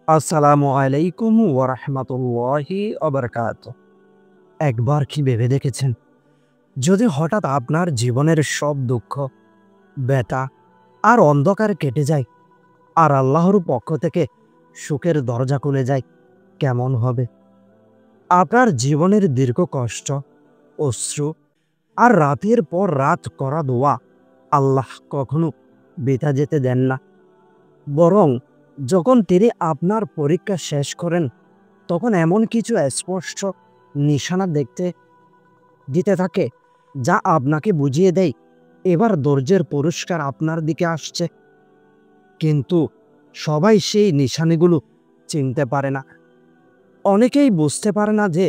আসসালামু আলাইকুম ওয়া রাহমাতুল্লাহি ওয়া বারাকাতুহু। একবার কি ভেবে দেখেছেন? যদি হঠাৎ আপনার জীবনের সব দুঃখ, ব্যথা আর অন্ধকার কেটে যায়, আর আল্লাহর পক্ষ থেকে সুখের দরজা খুলে যায়, কেমন হবে? আপনার জীবনের দীর্ঘ কষ্ট, অশ্রু আর রাতের পর রাত করা দোয়া আল্লাহ কখনো বৃথা যেতে দেন না। বরং যখন তিনি আপনার পরীক্ষা শেষ করেন, তখন এমন কিছু স্পষ্ট নিশানা দেখতে দিতে থাকে, যা আপনাকে বুঝিয়ে দেয় এবার ধৈর্যের পুরস্কার আপনার দিকে আসছে। কিন্তু সবাই সেই নিশানিগুলো চিনতে পারে না। অনেকেই বুঝতে পারে না যে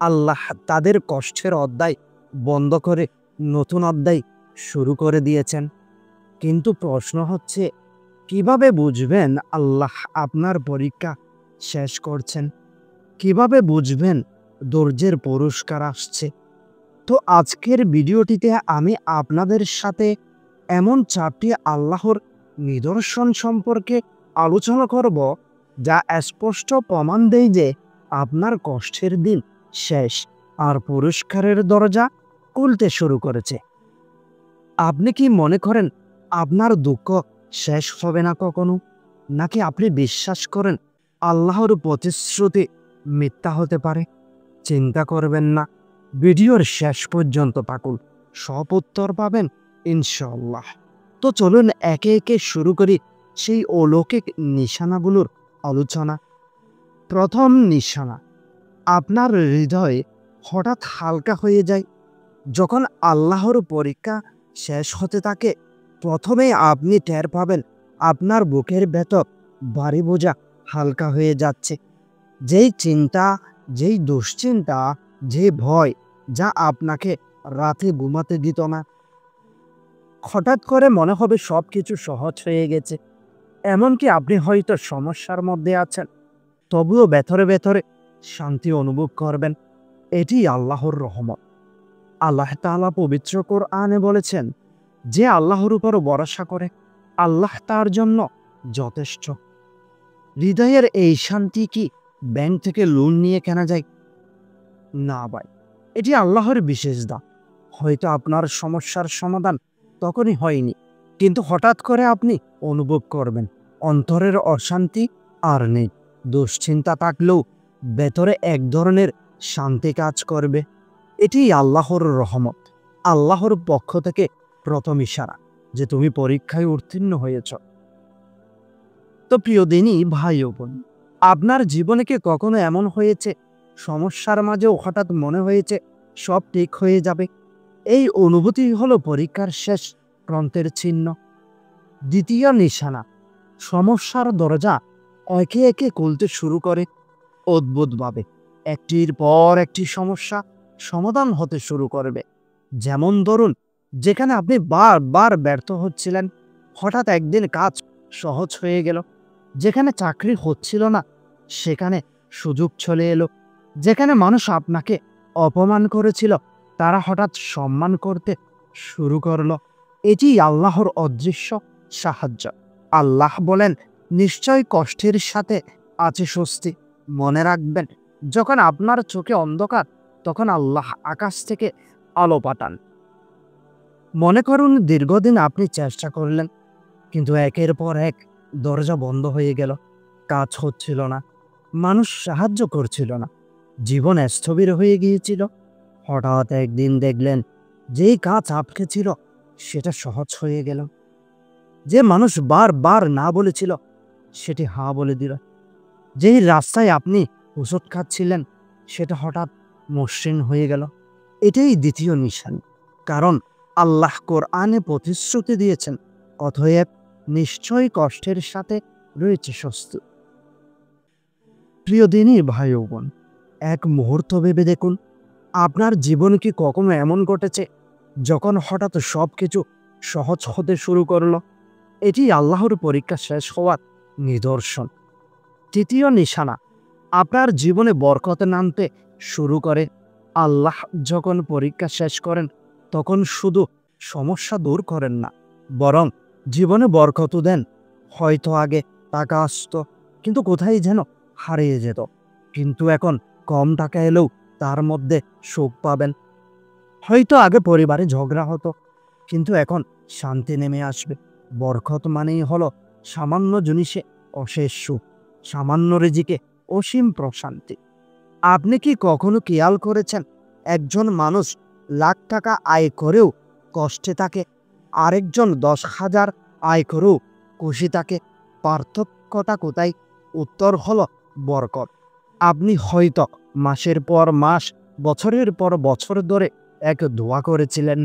আল্লাহ তাদের কষ্টের অধ্যায় বন্ধ করে নতুন অধ্যায় শুরু করে দিয়েছেন। কিন্তু প্রশ্ন হচ্ছে, কিভাবে বুঝবেন আল্লাহ আপনার পরীক্ষা শেষ করছেন? কিভাবে বুঝবেন ধৈর্যের পুরস্কার আসছে? তো আজকের ভিডিওটিতে আমি আপনাদের সাথে এমন 4টি আল্লাহর নিদর্শন সম্পর্কে আলোচনা করব, যা স্পষ্ট প্রমাণ দেয় যে আপনার কষ্টের দিন শেষ আর পুরস্কারের দরজা খুলতে শুরু করেছে। আপনি কি মনে করেন আপনার দুঃখ শেষ হবে না কখনো? নাকি আপনি বিশ্বাস করেন আল্লাহর প্রতিশ্রুতি মিথ্যা হতে পারে? চিন্তা করবেন না, ভিডিওর শেষ পর্যন্ত থাকুন, সব উত্তর পাবেন ইনশাআল্লাহ। তো চলুন একে একে শুরু করি সেই অলৌকিক নিশানাগুলোর আলোচনা। প্রথম নিশানা, আপনার হৃদয় হঠাৎ হালকা হয়ে যায়। যখন আল্লাহর পরীক্ষা শেষ হতে থাকে, প্রথমেই আপনি টের পাবেন আপনার বুকের ভেতর ভারী বোঝা হালকা হয়ে যাচ্ছে। যেই চিন্তা, যেই দুশ্চিন্তা, যে ভয়, যা আপনাকে রাতে ঘুমাতে দিত না, হঠাৎ করে মনে হবে সবকিছু সহজ হয়ে গেছে। এমনকি আপনি হয়তো সমস্যার মধ্যে আছেন, তবুও ভেতরে ভেতরে শান্তি অনুভব করবেন। এটি আল্লাহর রহমত। আল্লাহ তাআলা পবিত্র কোরআনে বলেছেন, যে আল্লাহর উপর ভরসা করে আল্লাহ তার জন্য যথেষ্ট। হৃদয়ের এই শান্তি কি ব্যাংক থেকে লোন নিয়ে কেনা যায়? না ভাই, এটি আল্লাহর বিশেষ দান। হয়তো আপনার সমস্যার সমাধান তখনই হয়নি, কিন্তু হঠাৎ করে আপনি অনুভব করবেন অন্তরের অশান্তি আর নেই। দুশ্চিন্তা থাকলেও ভেতরে এক ধরনের শান্তি কাজ করবে। এটি আল্লাহর রহমত, আল্লাহর পক্ষ থেকে প্রথম ইশারা যে তুমি পরীক্ষায় উত্তীর্ণ হয়েছ। তো প্রিয় দিনই ভাই ও বোন, আপনার জীবনে কি কখনো এমন হয়েছে সমস্যার মাঝেও হঠাৎ মনে হয়েছে সব ঠিক হয়ে যাবে? এই অনুভূতি হলো পরীক্ষার শেষ প্রান্তের চিহ্ন। দ্বিতীয় নিশানা, সমস্যার দরজা একে একে খুলতে শুরু করে অদ্ভুতভাবে। একটির পর একটি সমস্যা সমাধান হতে শুরু করবে। যেমন ধরুন, যেখানে আপনি বারবার ব্যর্থ হচ্ছিলেন, হঠাৎ একদিন কাজ সহজ হয়ে গেল। যেখানে চাকরি হচ্ছিল না, সেখানে সুযোগ চলে এলো। যেখানে মানুষ আপনাকে অপমান করেছিল, তারা হঠাৎ সম্মান করতে শুরু করলো। এটি আল্লাহর অদৃশ্য সাহায্য। আল্লাহ বলেন, নিশ্চয় কষ্টের সাথে আছে স্বস্তি। মনে রাখবেন, যখন আপনার চোখে অন্ধকার, তখন আল্লাহ আকাশ থেকে আলো পাঠান। মনে করুন দীর্ঘদিন আপনি চেষ্টা করলেন, কিন্তু একের পর এক দরজা বন্ধ হয়ে গেল। কাজ হচ্ছিল না, মানুষ সাহায্য করছিল না, জীবন স্থবির হয়ে গিয়েছিল। হঠাৎ একদিন দেখলেন, যেই কাজ আটকে ছিল সেটা সহজ হয়ে গেল। যে মানুষ বারবার না বলেছিল, সেটি হা বলে দিল। যেই রাস্তায় আপনি হোঁচট খাচ্ছিলেন, সেটা হঠাৎ মসৃণ হয়ে গেল। এটাই দ্বিতীয় নিশানি। কারণ আল্লাহ কোরআনে প্রতিশ্রুতি দিয়েছেন, অতএব নিশ্চয়ই কষ্টের সাথে রয়েছে স্বস্তি। প্রিয় দিনই ভাই ও বোন, এক মুহূর্ত ভেবে দেখুন, আপনার জীবন কি কখনো এমন ঘটেছে যখন হঠাৎ সবকিছু সহজ হতে শুরু করলো? এটি আল্লাহর পরীক্ষা শেষ হওয়ার নিদর্শন। তৃতীয় নিশানা, আপনার জীবনে বরকত নামতে শুরু করে। আল্লাহ যখন পরীক্ষা শেষ করেন, তখন শুধু সমস্যা দূর করেন না, বরং জীবনে বরকত দেন। হয়তো আগে টাকা আসতো, কিন্তু কোথায় যেন হারিয়ে যেত। কিন্তু এখন কম টাকা এলেও তার মধ্যে সুখ পাবেন। হয়তো আগে পরিবারে ঝগড়া হতো, কিন্তু এখন শান্তি নেমে আসবে। বরকত মানেই হলো সামান্য জিনিসে অশেষ সুখ, সামান্য রিজিকে অসীম প্রশান্তি। আপনি কি কখনো খেয়াল করেছেন, একজন মানুষ লাখ টাকা আয় করেও কষ্টে থাকে, আরেকজন 10,000 আয় করেও খুশি থাকে? পার্থক্যটা কোথায়? উত্তর হলো বরকত। আপনি হয়তো মাসের পর মাস, বছরের পর বছর ধরে এক দোয়া করেছিলেন,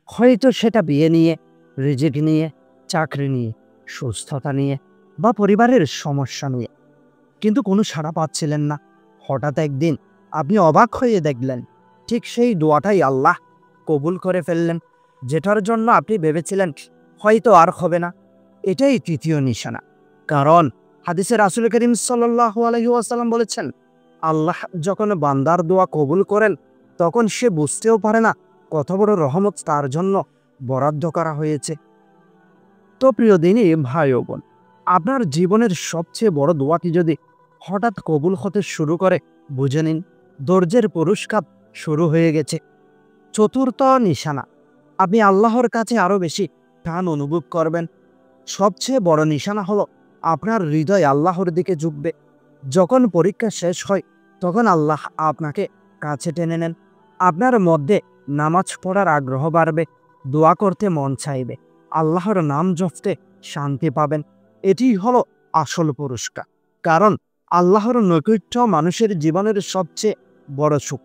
হয়তো সেটা বিয়ে নিয়ে, রিজিক নিয়ে, চাকরি নিয়ে, সুস্থতা নিয়ে বা পরিবারের সমস্যা নিয়ে, কিন্তু কোনো সাড়া পাচ্ছিলেন না। হঠাৎ একদিন আপনি অবাক হয়ে দেখলেন, ঠিক সেই দোয়াটাই আল্লাহ কবুল করে ফেললেন। যেটার জন্য আপনি ভেবেছিলেন হয়তো আর হবে না। এটাই তৃতীয় নিশানা। কারণ হাদিসে রাসূল করিম সাল্লাল্লাহু আলাইহি ওয়াসাল্লাম বলেছেন, আল্লাহ যখন বান্দার দোয়া কবুল করেন, তখন সে বুঝতেও পারে না কত বড় রহমত তার জন্য বরাদ্দ করা হয়েছে। তো প্রিয় দিনী ভাই ও বোন, আপনার জীবনের সবচেয়ে বড় দোয়াটি যদি হঠাৎ কবুল হতে শুরু করে, বুঝে নিন ধৈর্যের পুরস্কার শুরু হয়ে গেছে। চতুর্থ নিশানা, আপনি আল্লাহর কাছে আরো বেশি টান অনুভব করবেন। সবচেয়ে বড় নিশানা হলো আপনার হৃদয় আল্লাহর দিকে ঝুঁকবে। যখন পরীক্ষা শেষ হয়, তখন আল্লাহ আপনাকে কাছে টেনে নেন। আপনার মধ্যে নামাজ পড়ার আগ্রহ বাড়বে, দোয়া করতে মন চাইবে, আল্লাহর নাম জপতে শান্তি পাবেন। এটি হলো আসল পুরস্কার। কারণ আল্লাহর নৈকট্য মানুষের জীবনের সবচেয়ে বড় সুখ।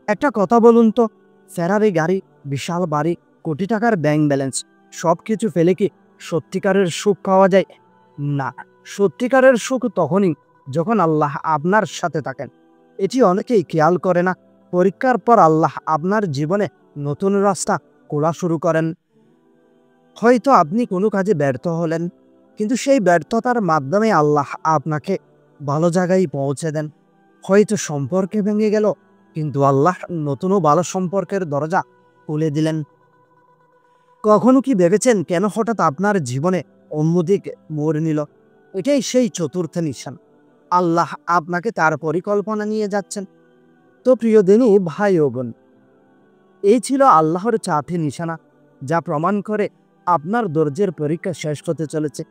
একটা কথা বলুন তো, ফেরারি গাড়ি, বিশাল বাড়ি, কোটি টাকার ব্যাংক ব্যালেন্স, সব কিছু ফেলে কি সত্যিকারের সুখ পাওয়া যায়? না। সত্যিকারের সুখ তখনই যখন আল্লাহ আপনার সাথে থাকেন। এটি অনেকেই খেয়াল করে না। পরীক্ষার পর আল্লাহ আপনার জীবনে নতুন রাস্তা খোলা শুরু করেন। হয়তো আপনি কোনো কাজে ব্যর্থ হলেন, কিন্তু সেই ব্যর্থতার মাধ্যমে আল্লাহ আপনাকে ভালো জায়গায় পৌঁছে দেন। হয়তো সম্পর্কে ভেঙে গেল, কিন্তু আল্লাহ নতুন ও ভালো সম্পর্কের দরজা খুলে দিলেন। কখনো কি ভেবেছেন কেন হঠাৎ আপনার জীবনে অন্যদিকে মোড় নিল? এটাই সেই চতুর্থ নিশান। আল্লাহ আপনাকে তার পরিকল্পনা নিয়ে যাচ্ছেন। তো প্রিয় দিনু ভাই ও বোন, এই ছিল আল্লাহর চারটি নিশানা, যা প্রমাণ করে আপনার ধৈর্যের পরীক্ষা শেষ হতে চলেছে।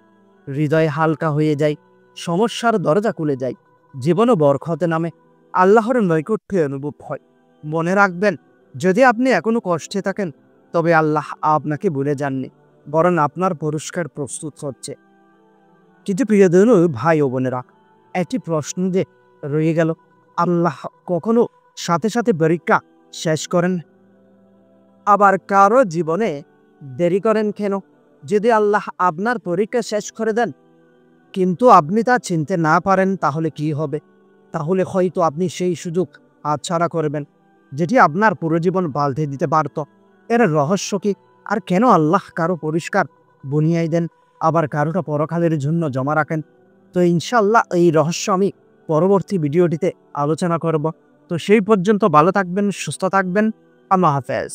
হৃদয় হালকা হয়ে যায়, সমস্যার দরজা খুলে যায়, জীবনও বরকতে নামে, আল্লাহর নৈকট্য অনুভব হয়। মনে রাখবেন, যদি আপনি এখনো কষ্টে থাকেন, তবে আল্লাহ আপনাকে ভুলে যাননি, বরং আপনার পুরস্কার প্রস্তুত হচ্ছে। কিন্তু প্রিয় দিনু ভাই ও বোনেরা, একটি প্রশ্ন যে রয়ে গেল, আল্লাহ কখনো সাথে সাথে পরীক্ষা শেষ করেন, আবার কারো জীবনে দেরি করেন কেন? যদি আল্লাহ আপনার পরীক্ষা শেষ করে দেন, কিন্তু আপনি তা চিনতে না পারেন, তাহলে কি হবে? তাহলে হয়তো আপনি সেই সুযোগ হাতছাড়া করবেন, যেটি আপনার পুরো জীবন পাল্টে দিতে পারত। এর রহস্য কি? আর কেন আল্লাহ কারো পরিষ্কার বুনিয়াই দেন, আবার কারোটা পরকালের জন্য জমা রাখেন? তো ইনশাআল্লাহ এই রহস্য আমি পরবর্তী ভিডিওটিতে আলোচনা করব। তো সেই পর্যন্ত ভালো থাকবেন, সুস্থ থাকবেন। আল্লাহ হাফেজ।